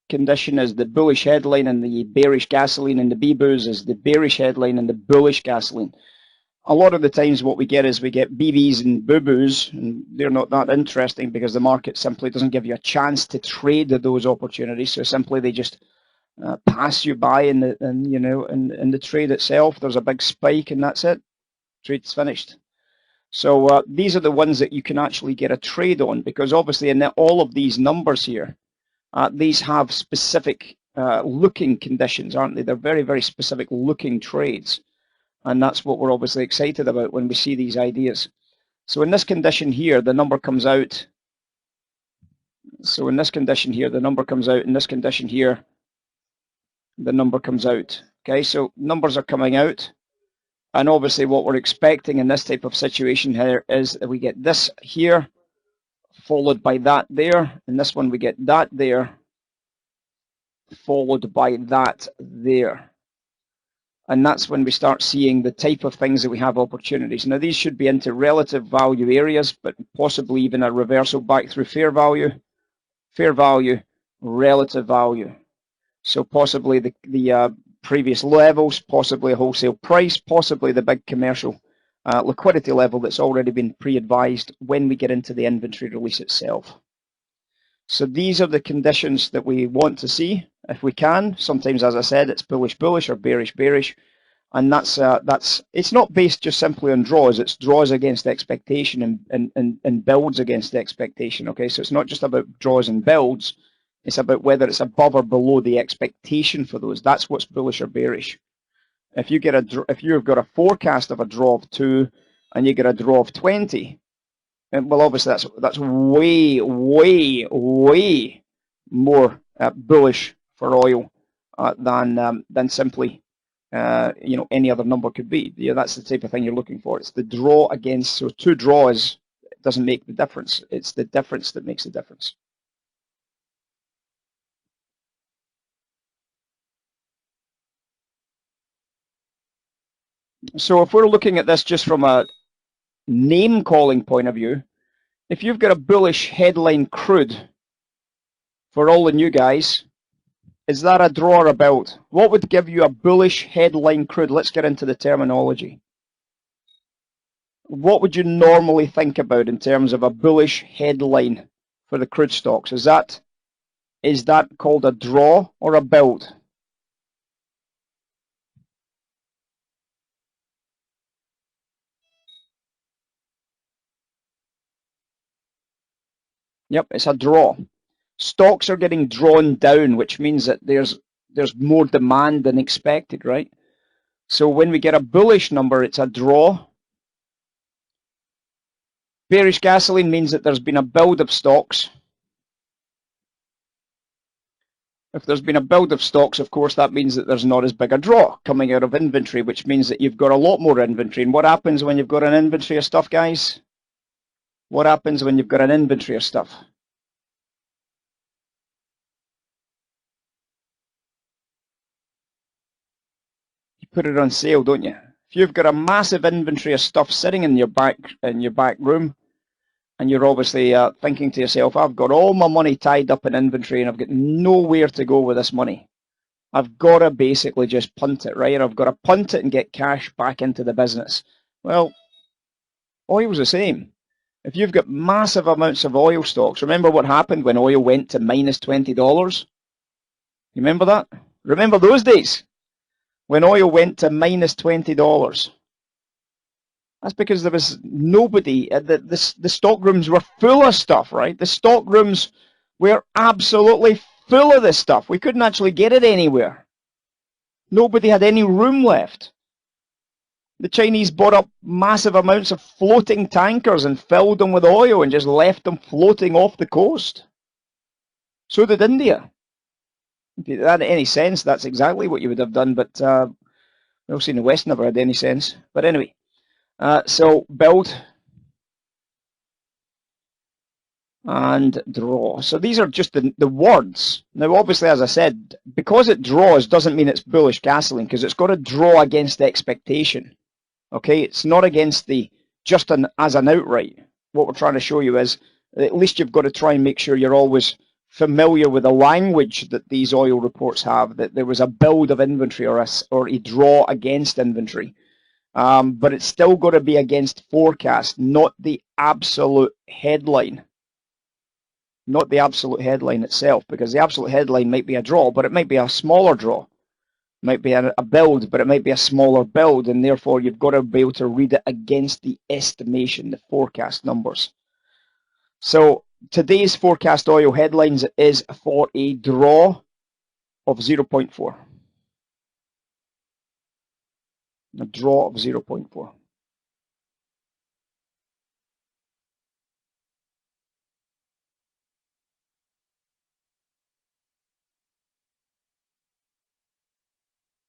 condition is the bullish headline and the bearish gasoline, and the BEBUs is the bearish headline and the bullish gasoline. A lot of the times what we get is we get BBs and BUBUs, and they're not that interesting because the market simply doesn't give you a chance to trade those opportunities. So simply they just pass you by in the trade itself. There's a big spike and that's it. Trade's finished. So these are the ones that you can actually get a trade on, because obviously in all of these numbers here, these have specific looking conditions, aren't they? They're very, very specific looking trades. And that's what we're obviously excited about when we see these ideas. So in this condition here, the number comes out. So in this condition here, the number comes out. In this condition here, the number comes out. Okay, so numbers are coming out. And obviously what we're expecting in this type of situation here is that we get this here, followed by that there. And this one we get that there, followed by that there. And that's when we start seeing the type of things that we have opportunities. Now these should be into relative value areas, but possibly even a reversal back through fair value, relative value. So possibly the previous levels, possibly a wholesale price, possibly the big commercial liquidity level that's already been pre-advised when we get into the inventory release itself. So these are the conditions that we want to see if we can. Sometimes, as I said, it's bullish or bearish, and that's it's not based just simply on draws. It's draws against expectation and builds against expectation. Okay, so it's not just about draws and builds. It's about whether it's above or below the expectation for those. That's what's bullish or bearish. If you've got a forecast of a draw of 2 and you get a draw of 20. Well, obviously that's way more bullish for oil than simply any other number could be. That's the type of thing you're looking for. It's the draw against. So 2 draws doesn't make the difference. It's the difference that makes the difference. So if we're looking at this just from a name calling point of view, if you've got a bullish headline crude for all the new guys, is that a draw or a build? What would give you a bullish headline crude? Let's get into the terminology. What would you normally think about in terms of a bullish headline for the crude stocks? Is that called a draw or a build? Yep, it's a draw. Stocks are getting drawn down, which means that there's more demand than expected, right? So when we get a bullish number, it's a draw. Bearish gasoline means that there's been a build of stocks. If there's been a build of stocks, of course, that means that there's not as big a draw coming out of inventory, which means that you've got a lot more inventory. And what happens when you've got an inventory of stuff, guys? What happens when you've got an inventory of stuff? You put it on sale, don't you? If you've got a massive inventory of stuff sitting in your back room, and you're obviously thinking to yourself, I've got all my money tied up in inventory and I've got nowhere to go with this money. I've got to basically just punt it, right? I've got to punt it and get cash back into the business. Well, oil's the same. If you've got massive amounts of oil stocks, remember what happened when oil went to minus $20? You remember that? Remember those days when oil went to minus $20? That's because there was nobody. The stock rooms were full of stuff, right? The stock rooms were absolutely full of this stuff. We couldn't actually get it anywhere. Nobody had any room left. The Chinese bought up massive amounts of floating tankers and filled them with oil and just left them floating off the coast. So did India. If it had any sense, that's exactly what you would have done, but we'll see in the West never had any sense. But anyway, so build and draw. So these are just the words. Now, obviously, as I said, because it draws doesn't mean it's bullish gasoline, because it's got to draw against the expectation. Okay, it's not against the as an outright. What we're trying to show you is at least you've got to try and make sure you're always familiar with the language that these oil reports have, that there was a build of inventory or a draw against inventory. But it's still got to be against forecast, not the absolute headline. Not the absolute headline itself, because the absolute headline might be a draw, but it might be a smaller draw. It might be a build, but it might be a smaller build, and therefore you've got to be able to read it against the estimation, the forecast numbers. So today's forecast oil headlines is for a draw of 0.4. A draw of 0.4.